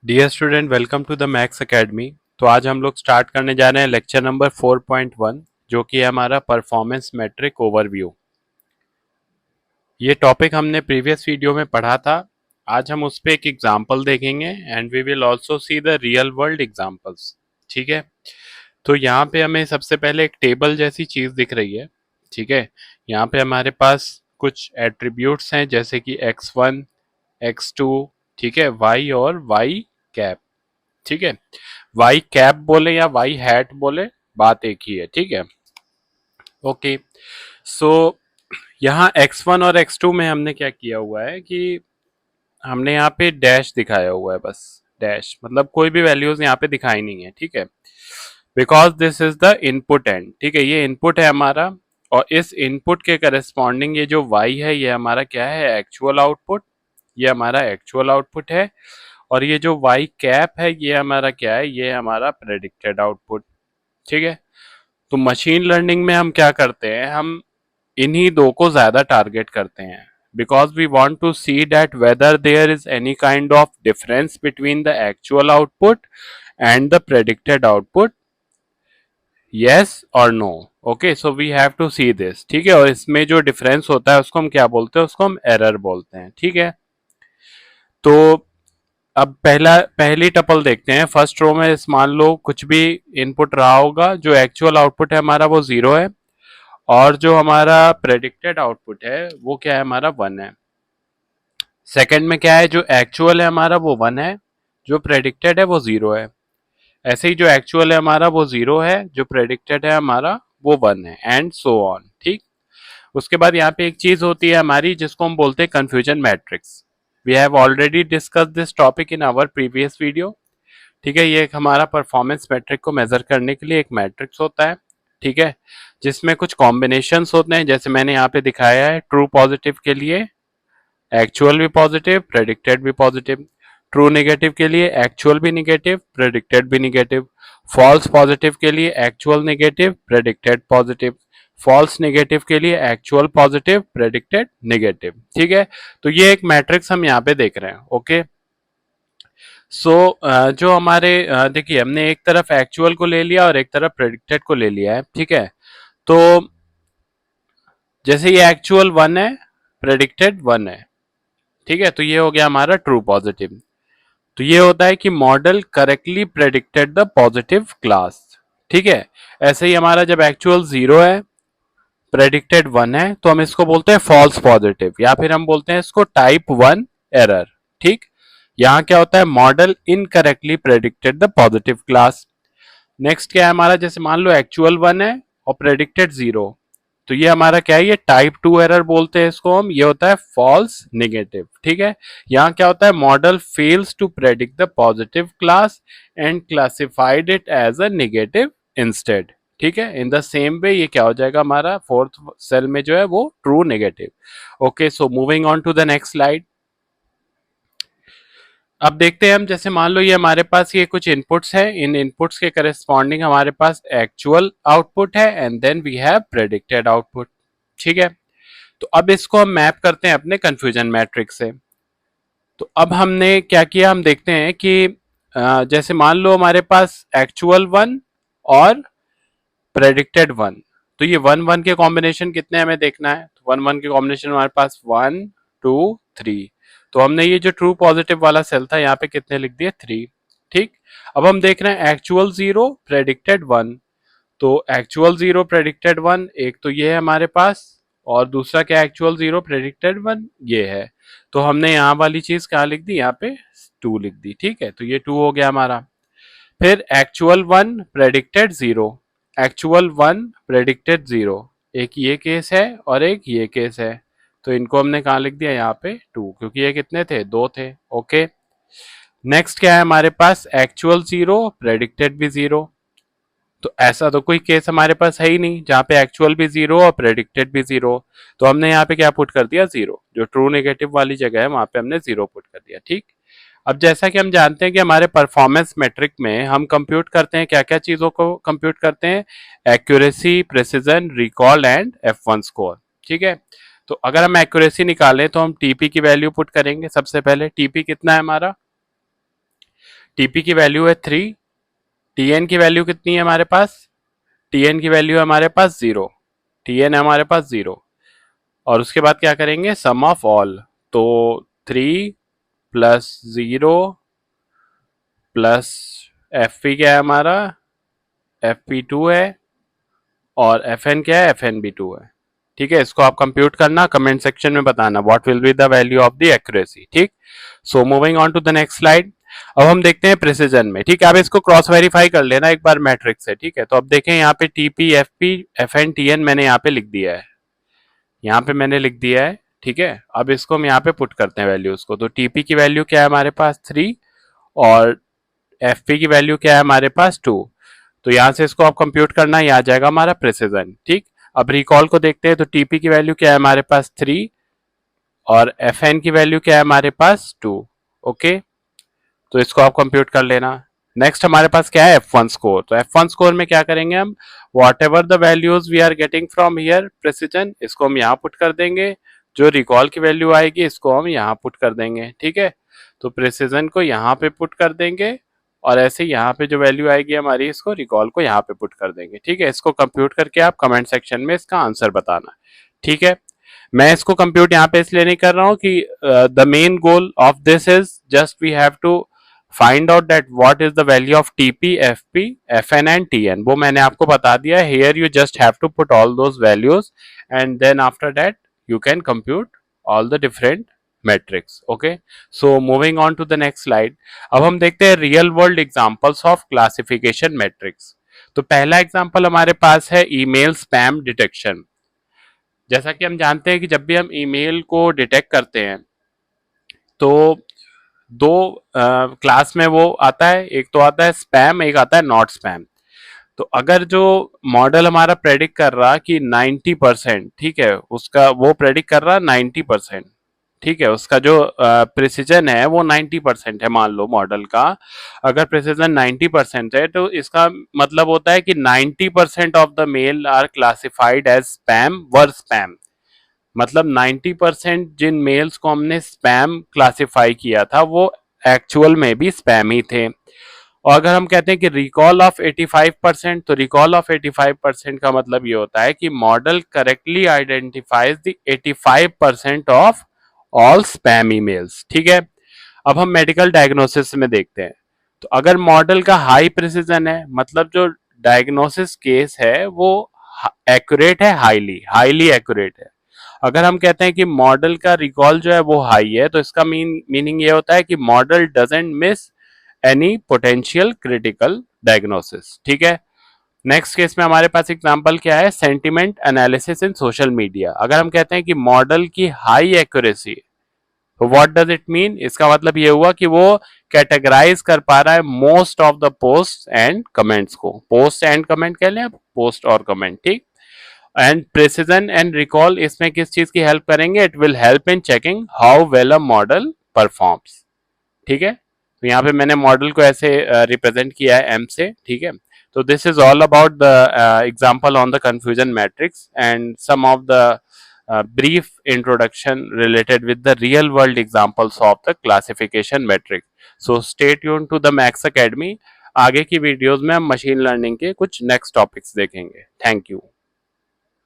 Dear student, welcome to the maths academy. तो आज हम लोग स्टार्ट करने जा रहे हैं लेक्चर नंबर 4.1, जो कि है हमारा परफॉर्मेंस मैट्रिक ओवरव्यू। ये टॉपिक हमने प्रीवियस वीडियो में पढ़ा था। आज हम उस पर एक एग्जाम्पल देखेंगे and we will also see the real world examples. ठीक है, तो यहाँ पे हमें सबसे पहले एक टेबल जैसी चीज दिख रही है। ठीक है, यहाँ पे हमारे पास कुछ एट्रीब्यूट्स हैं जैसे कि x1, x2, ठीक है, y और y कैप। ठीक है, वाई कैप बोले या वाई हैट बोले, बात एक ही है। ठीक है, ओके। सो यहाँ x1 और x2 में हमने क्या किया हुआ है कि हमने यहाँ पे डैश दिखाया हुआ है, बस डैश, मतलब कोई भी वैल्यूज यहाँ पे दिखाई नहीं है। ठीक है, because this is the input and. ठीक है, ये इनपुट है हमारा, और इस इनपुट के करस्पॉन्डिंग ये जो y है ये हमारा क्या है, एक्चुअल आउटपुट। ये हमारा एक्चुअल आउटपुट है, और ये जो y कैप है ये हमारा क्या है, ये हमारा प्रेडिक्टेड आउटपुट। ठीक है, तो मशीन लर्निंग में हम क्या करते हैं, हम इन्हीं दो को ज्यादा टारगेट करते हैं, because we want to see that whether there is any kind of difference between the actual output and the predicted output, yes और no. Okay, so we have to see this. ठीक है, और इसमें जो difference होता है उसको हम क्या बोलते हैं, उसको हम एरर बोलते हैं। ठीक है, तो अब पहली टपल देखते हैं। फर्स्ट रो में मान लो कुछ भी इनपुट रहा होगा, जो एक्चुअल आउटपुट है हमारा वो 0 है, और जो हमारा प्रेडिक्टेड आउटपुट है वो क्या है, हमारा 1 है। सेकंड में क्या है, जो एक्चुअल है हमारा वो 1 है, जो प्रेडिक्टेड है वो 0 है। ऐसे ही जो एक्चुअल है हमारा वो 0 है, जो प्रेडिक्टेड है हमारा वो 1 है, एंड सो ऑन। ठीक, उसके बाद यहाँ पे एक चीज होती है हमारी जिसको हम बोलते हैं confusion matrix. We have already discuss this topic in our previous video. ठीक है, ये एक हमारा परफॉर्मेंस मैट्रिक को मेजर करने के लिए एक मैट्रिक्स होता है। ठीक है, जिसमें कुछ कॉम्बिनेशंस होते हैं, जैसे मैंने यहाँ पे दिखाया है, ट्रू पॉजिटिव के लिए एक्चुअल भी पॉजिटिव, प्रेडिक्टेड भी पॉजिटिव। ट्रू नेगेटिव के लिए एक्चुअल भी नेगेटिव, प्रेडिक्टेड भी नेगेटिव। फॉल्स पॉजिटिव के लिए actual negative, predicted positive. False negative के लिए एक्चुअल पॉजिटिव, प्रेडिक्टेड नेगेटिव। ठीक है, तो ये एक मैट्रिक्स हम यहाँ पे देख रहे हैं। ओके, सो जो हमारे देखिए, हमने एक तरफ एक्चुअल को ले लिया और एक तरफ प्रेडिक्टेड को ले लिया है। ठीक है, तो जैसे ये एक्चुअल 1 है, प्रेडिक्टेड 1 है। ठीक है, तो ये हो गया हमारा ट्रू पॉजिटिव। तो ये होता है कि model correctly predicted the positive class. ठीक है, ऐसे ही हमारा जब एक्चुअल 0 है, प्रेडिक्टेड 1 है, तो हम इसको बोलते हैं फॉल्स पॉजिटिव, या फिर हम बोलते हैं इसको टाइप 1 एरर। ठीक, यहाँ क्या होता है, model incorrectly predicted the positive class. Next क्या है हमारा, जैसे मान लो एक्चुअल 1 है और प्रेडिक्टेड 0, तो ये हमारा क्या है, ये टाइप 2 एरर बोलते हैं इसको हम, ये होता है फॉल्स नेगेटिव। ठीक है, यहाँ क्या होता है, model fails to predict the positive class and classified it as a negative instead. ठीक है, इन द सेम वे ये क्या हो जाएगा, हमारा फोर्थ सेल में जो है वो true negative. Okay, so moving on to the next slide. अब देखते हैं हम, जैसे मान लो ये हमारे पास ये कुछ इनपुट्स है, इन इनपुट्स के करस्पॉन्डिंग हमारे पास एक्चुअल आउटपुट है and then we have predicted output. ठीक है, तो अब इसको हम मैप करते हैं अपने कंफ्यूजन मैट्रिक्स से। तो अब हमने क्या किया, हम देखते हैं कि जैसे मान लो हमारे पास एक्चुअल 1 और प्रेडिक्टेड 1, तो ये 1 1 के कॉम्बिनेशन कितने हमें देखना है, तो 1 1 के कॉम्बिनेशन हमारे पास 1 2 3। तो हमने ये जो ट्रू पॉजिटिव वाला सेल था यहाँ पे कितने लिख दिए, 3। ठीक, अब हम देख रहे हैं एक्चुअल 0 प्रेडिक्टेड 1, तो एक्चुअल 0 प्रेडिक्टेड 1, एक तो ये है हमारे पास, और दूसरा क्या, एक्चुअल 0 प्रेडिक्टेड 1 ये है। तो हमने यहाँ वाली चीज कहाँ लिख दी, यहाँ पे 2 लिख दी। ठीक है, तो ये 2 हो गया हमारा। फिर एक्चुअल 1 प्रेडिक्टेड 0, एक्चुअल 1 प्रेडिक्टेड 0, एक ये केस है और एक ये केस है, तो इनको हमने कहाँ लिख दिया, यहाँ पे 2, क्योंकि ये कितने थे, 2 थे। ओके, नेक्स्ट क्या है हमारे पास, एक्चुअल 0 प्रेडिक्टेड भी 0, तो ऐसा तो कोई केस हमारे पास है ही नहीं जहाँ पे एक्चुअल भी 0 और प्रेडिक्टेड भी 0, तो हमने यहाँ पे क्या पुट कर दिया, 0, जो ट्रू नेगेटिव वाली जगह है वहां पे हमने 0 पुट कर दिया। ठीक, अब जैसा कि हम जानते हैं कि हमारे परफॉर्मेंस मेट्रिक में हम कंप्यूट करते हैं क्या क्या चीजों को कंप्यूट करते हैं, accuracy, precision, recall and F1 score. ठीक है, तो अगर हम एक्यूरेसी निकालें तो हम टीपी की वैल्यू पुट करेंगे। सबसे पहले टीपी कितना है हमारा, टीपी की वैल्यू है 3, टीएन की वैल्यू कितनी है हमारे पास, टीएन की वैल्यू है हमारे पास 0, टीएन है हमारे पास 0। और उसके बाद क्या करेंगे, सम ऑफ ऑल, तो 3 प्लस 0 प्लस एफ पी क्या है हमारा, एफ पी 2 है, और एफ एन क्या है, एफ एन बी 2 है। ठीक है, इसको आप कंप्यूट करना, कमेंट सेक्शन में बताना what will be the value of the accuracy. ठीक, so moving on to the next slide. अब हम देखते हैं प्रिसीजन में। ठीक है, आप इसको क्रॉस वेरीफाई कर लेना एक बार मैट्रिक्स से। ठीक है, तो अब देखें यहाँ पे टीपी, एफपी, एफएन, टीएन मैंने यहाँ पे लिख दिया है, यहाँ पे मैंने लिख दिया है। ठीक है, अब इसको हम यहाँ पे पुट करते हैं वैल्यूज को। तो टीपी की वैल्यू क्या है हमारे पास 3, और एफपी की वैल्यू क्या है हमारे पास 2। तो यहां से इसको आप कंप्यूट करना, ये आ जाएगा हमारा प्रिसीजन। ठीक, अब रिकॉल को देखते हैं। तो टीपी की वैल्यू क्या है हमारे पास 3, और एफ एन की वैल्यू क्या है हमारे पास 2। ओके, तो इसको आप कंप्यूट कर लेना। नेक्स्ट हमारे पास क्या है, F1 स्कोर। तो F1 स्कोर में क्या करेंगे हम, whatever the values we are getting from here precision, इसको हम यहाँ पुट कर देंगे। जो रिकॉल की वैल्यू आएगी इसको हम यहाँ पुट कर देंगे। ठीक है, तो प्रिसीजन को यहाँ पे पुट कर देंगे, और ऐसे यहाँ पे जो वैल्यू आएगी हमारी, इसको रिकॉल को यहाँ पे पुट कर देंगे। ठीक है, इसको कंप्यूट करके आप कमेंट सेक्शन में इसका आंसर बताना। ठीक है, मैं इसको कंप्यूट यहाँ पे इसलिए नहीं कर रहा हूँ कि the main goal of this is just we have to find out that what is the value of TP, FP, FN and TN. वो मैंने आपको बता दिया है। Here you just have to put all those values, and then after that you can compute all the different metrics. Okay, so moving on to the next slide. अब हम देखते हैं real world examples of classification metrics. तो पहला example हमारे पास है email spam detection. जैसा कि हम जानते हैं कि जब भी हम ईमेल को डिटेक्ट करते हैं तो दो क्लास में वो आता है, एक तो आता है स्पैम, एक आता है नॉट स्पैम। तो अगर जो मॉडल हमारा प्रेडिक्ट कर रहा कि 90%, ठीक है, उसका वो प्रेडिक्ट कर रहा 90%, ठीक है, उसका जो प्रिसीजन है वो 90% है, मान लो मॉडल का अगर प्रिसीजन 90% है, तो इसका मतलब होता है कि 90% of the mail are classified as spam were spam. मतलब 90% जिन मेल्स को हमने स्पैम क्लासिफाई किया था वो एक्चुअल में भी स्पैम ही थे। और अगर हम कहते हैं कि रिकॉल ऑफ 85%, तो रिकॉल ऑफ 85% का मतलब ये होता है कि model correctly identifies the 85% of all spam emails. ठीक है, अब हम मेडिकल डायग्नोसिस में देखते हैं। तो अगर मॉडल का हाई प्रिसीजन है, मतलब जो डायग्नोसिस केस है वो एक्यूरेट है, हाईली हाईली एक्यूरेट है। अगर हम कहते हैं कि मॉडल का रिकॉल जो है वो हाई है, तो इसका मीनिंग ये होता है कि model doesn't miss any potential critical diagnosis. ठीक है, नेक्स्ट केस में हमारे पास एग्जांपल क्या है, sentiment analysis in social media. अगर हम कहते हैं कि मॉडल की हाई एक्यूरेसी, तो व्हाट डज इट मीन, इसका मतलब ये हुआ कि वो कैटेगराइज कर पा रहा है most of the post and comments को। पोस्ट एंड कमेंट कह लें, पोस्ट और कमेंट। ठीक, एंड प्रिसीजन एंड रिकॉल इसमें किस चीज की हेल्प करेंगे, it will help in checking how well a model performs. ठीक है, तो यहाँ पे मैंने मॉडल को ऐसे रिप्रेजेंट किया है एम से। ठीक है, तो this is all about the example on the confusion matrix and some of the brief introduction related with the real world examples of the classification metric. So stay tuned to the Max Academy. आगे की videos में हम machine learning के कुछ next topics देखेंगे। Thank you.